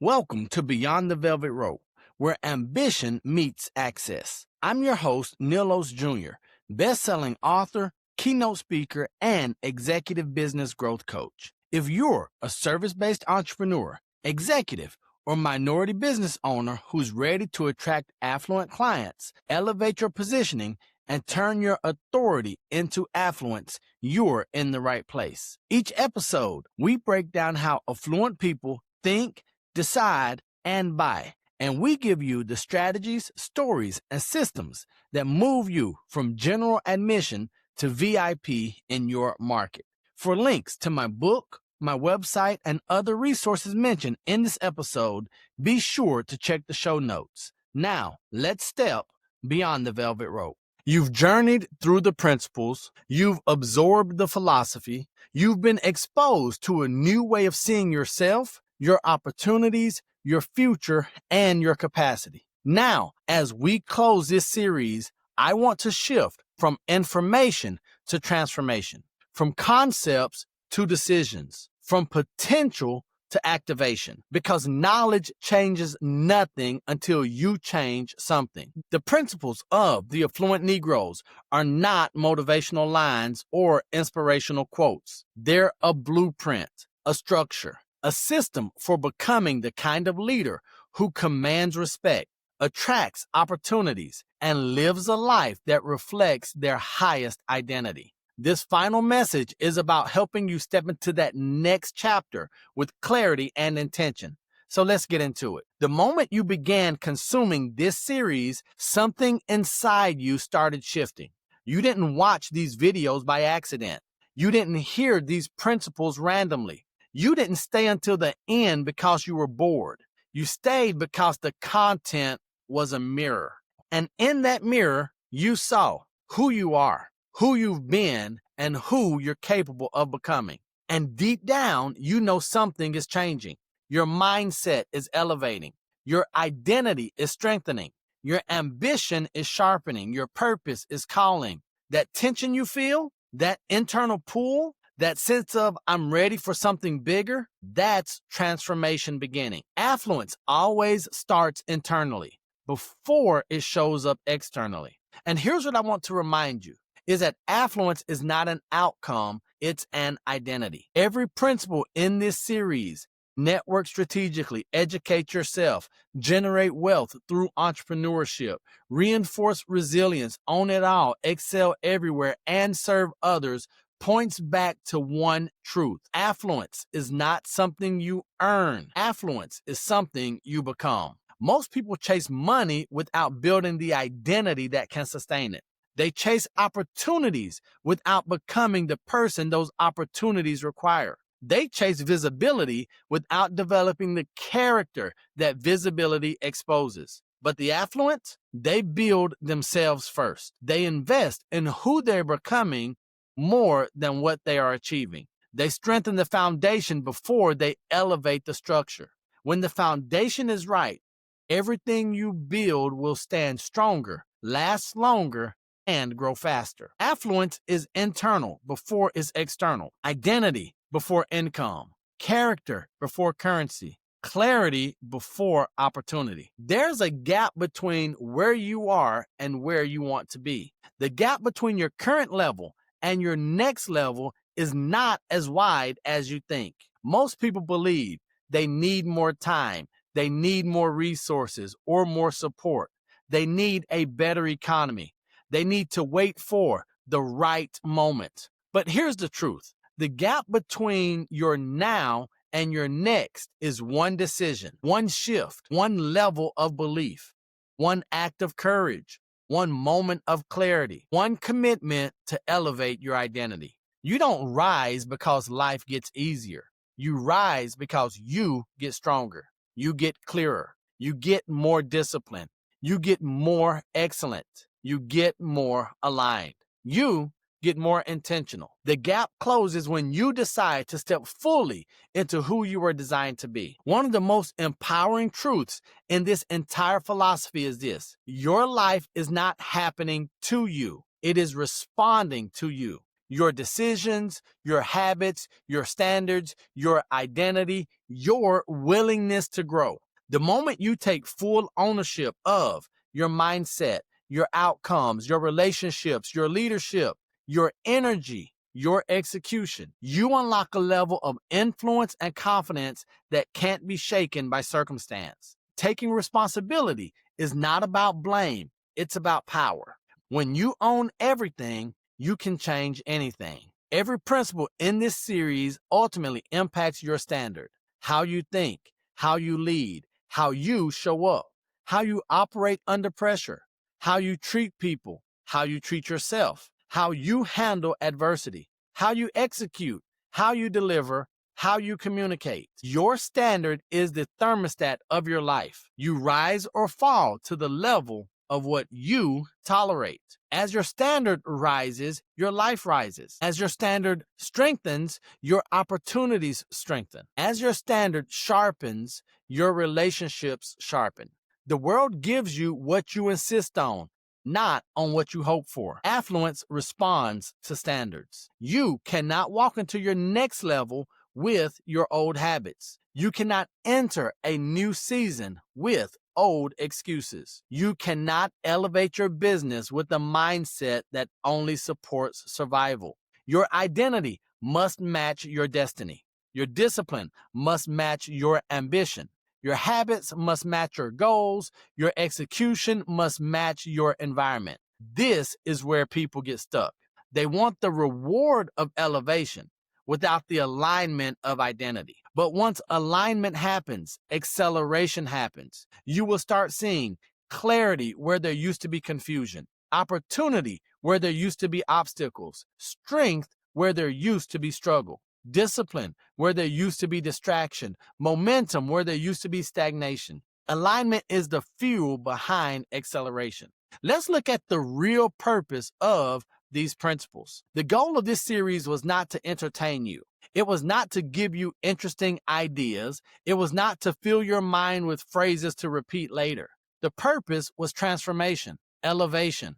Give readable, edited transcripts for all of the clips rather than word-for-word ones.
Welcome to Beyond the Velvet Rope, where ambition meets access. I'm your host, Nilos Jr., best-selling author, keynote speaker, and executive business growth coach. If you're a service-based entrepreneur, executive, or minority business owner who's ready to attract affluent clients, elevate your positioning, and turn your authority into affluence, you're in the right place. Each episode, we break down how affluent people think, decide, and buy. And we give you the strategies, stories, and systems that move you from general admission to VIP in your market. For links to my book, my website, and other resources mentioned in this episode, be sure to check the show notes. Now, let's step beyond the velvet rope. You've journeyed through the principles, you've absorbed the philosophy, you've been exposed to a new way of seeing yourself, your opportunities, your future, and your capacity. Now, as we close this series, I want to shift from information to transformation, from concepts to decisions, from potential to activation, because knowledge changes nothing until you change something. The principles of the affluent Negroes are not motivational lines or inspirational quotes. They're a blueprint, a structure, a system for becoming the kind of leader who commands respect, attracts opportunities, and lives a life that reflects their highest identity. This final message is about helping you step into that next chapter with clarity and intention. So let's get into it. The moment you began consuming this series, something inside you started shifting. You didn't watch these videos by accident. You didn't hear these principles randomly. You didn't stay until the end because you were bored. You stayed because the content was a mirror. And in that mirror, you saw who you are, who you've been, and who you're capable of becoming. And deep down, you know something is changing. Your mindset is elevating. Your identity is strengthening. Your ambition is sharpening. Your purpose is calling. That tension you feel, that internal pull, that sense of I'm ready for something bigger, that's transformation beginning. Affluence always starts internally before it shows up externally. And here's what I want to remind you, is that affluence is not an outcome, it's an identity. Every principle in this series, network strategically, educate yourself, generate wealth through entrepreneurship, reinforce resilience, own it all, excel everywhere, and serve others, points back to one truth. Affluence is not something you earn. Affluence is something you become. Most people chase money without building the identity that can sustain it. They chase opportunities without becoming the person those opportunities require. They chase visibility without developing the character that visibility exposes. But the affluent, they build themselves first. They invest in who they're becoming more than what they are achieving. They strengthen the foundation before they elevate the structure. When the foundation is right, everything you build will stand stronger, last longer, and grow faster. Affluence is internal before it's external. Identity before income. Character before currency. Clarity before opportunity. There's a gap between where you are and where you want to be. The gap between your current level and your next level is not as wide as you think. Most people believe they need more time, they need more resources or more support. They need a better economy. They need to wait for the right moment. But here's the truth. The gap between your now and your next is one decision, one shift, one level of belief, one act of courage, one moment of clarity, one commitment to elevate your identity. You don't rise because life gets easier. You rise because you get stronger. You get clearer. You get more disciplined. You get more excellent. You get more aligned. You get more intentional. The gap closes when you decide to step fully into who you were designed to be. One of the most empowering truths in this entire philosophy is this: your life is not happening to you. It is responding to you. your decisions, your habits, your standards, your identity, your willingness to grow. The moment you take full ownership of your mindset, your outcomes, your relationships, your leadership, your energy, your execution, you unlock a level of influence and confidence that can't be shaken by circumstance. Taking responsibility is not about blame, it's about power. When you own everything, you can change anything. Every principle in this series ultimately impacts your standard, how you think, how you lead, how you show up, how you operate under pressure, how you treat people, how you treat yourself, how you handle adversity, how you execute, how you deliver, how you communicate. Your standard is the thermostat of your life. You rise or fall to the level of what you tolerate. As your standard rises, your life rises. As your standard strengthens, your opportunities strengthen. As your standard sharpens, your relationships sharpen. The world gives you what you insist on, not on what you hope for. Affluence responds to standards. You cannot walk into your next level with your old habits. You cannot enter a new season with old excuses. You cannot elevate your business with a mindset that only supports survival. Your identity must match your destiny. Your discipline must match your ambition. Your habits must match your goals. Your execution must match your environment. This is where people get stuck. They want the reward of elevation without the alignment of identity. But once alignment happens, acceleration happens. You will start seeing clarity where there used to be confusion, opportunity where there used to be obstacles, strength where there used to be struggle, discipline where there used to be distraction, momentum where there used to be stagnation. Alignment is the fuel behind acceleration. Let's look at the real purpose of these principles. The goal of this series was not to entertain you. It was not to give you interesting ideas. It was not to fill your mind with phrases to repeat later. The purpose was transformation, elevation,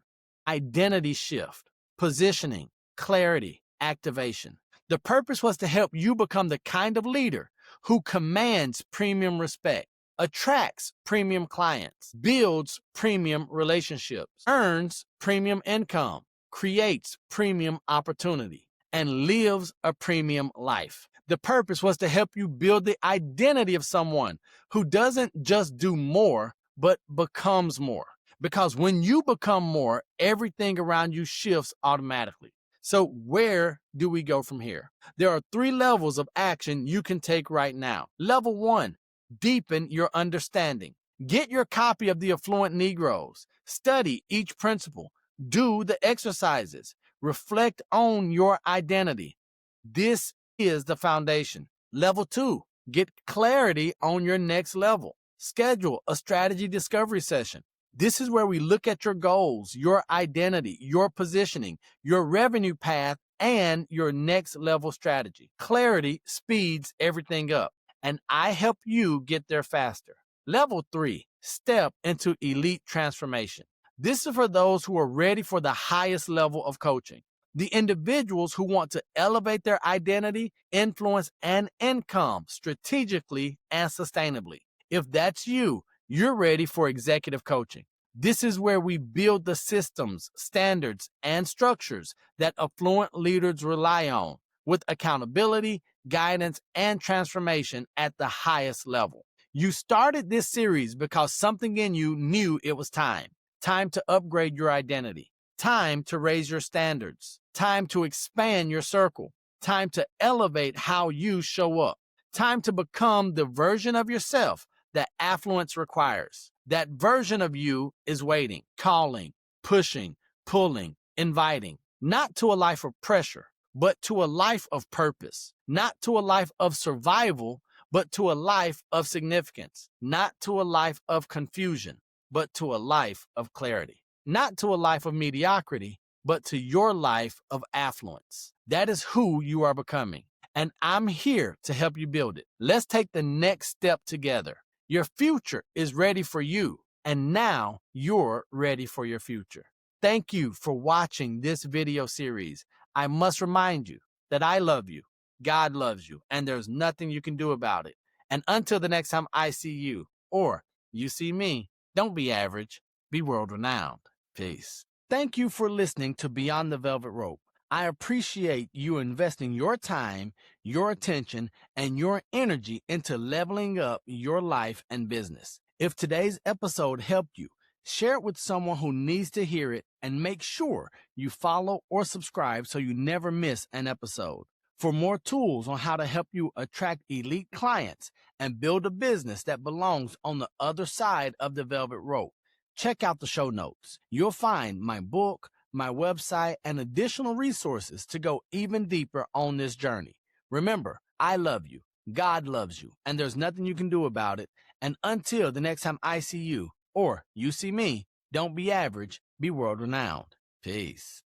identity shift, positioning, clarity, activation. The purpose was to help you become the kind of leader who commands premium respect, attracts premium clients, builds premium relationships, earns premium income, creates premium opportunity, and lives a premium life. The purpose was to help you build the identity of someone who doesn't just do more, but becomes more. Because when you become more, everything around you shifts automatically. So where do we go from here? There are 3 levels of action you can take right now. Level 1, deepen your understanding. Get your copy of the Affluent Negroes. Study each principle. Do the exercises. Reflect on your identity. This is the foundation. Level 2, get clarity on your next level. Schedule a strategy discovery session. This is where we look at your goals, your identity, your positioning, your revenue path, and your next level strategy. Clarity speeds everything up, and I help you get there faster. Level 3, step into elite transformation. This is for those who are ready for the highest level of coaching. The individuals who want to elevate their identity, influence, and income strategically and sustainably. If that's you, you're ready for executive coaching. This is where we build the systems, standards, and structures that affluent leaders rely on, with accountability, guidance, and transformation at the highest level. You started this series because something in you knew it was time. Time to upgrade your identity. Time to raise your standards. Time to expand your circle. Time to elevate how you show up. Time to become the version of yourself that affluence requires. That version of you is waiting, calling, pushing, pulling, inviting, not to a life of pressure, but to a life of purpose, not to a life of survival, but to a life of significance, not to a life of confusion, but to a life of clarity, not to a life of mediocrity, but to your life of affluence. That is who you are becoming, and I'm here to help you build it. Let's take the next step together. Your future is ready for you, and now you're ready for your future. Thank you for watching this video series. I must remind you that I love you, God loves you, and there's nothing you can do about it. And until the next time I see you, or you see me, don't be average, be world renowned. Peace. Thank you for listening to Beyond the Velvet Rope. I appreciate you investing your time, your attention, and your energy into leveling up your life and business. If today's episode helped you, share it with someone who needs to hear it, and make sure you follow or subscribe so you never miss an episode. For more tools on how to help you attract elite clients and build a business that belongs on the other side of the velvet rope, check out the show notes. You'll find my book, my website, and additional resources to go even deeper on this journey. Remember, I love you, God loves you, and there's nothing you can do about it. And until the next time I see you, or you see me, don't be average, be world renowned. Peace.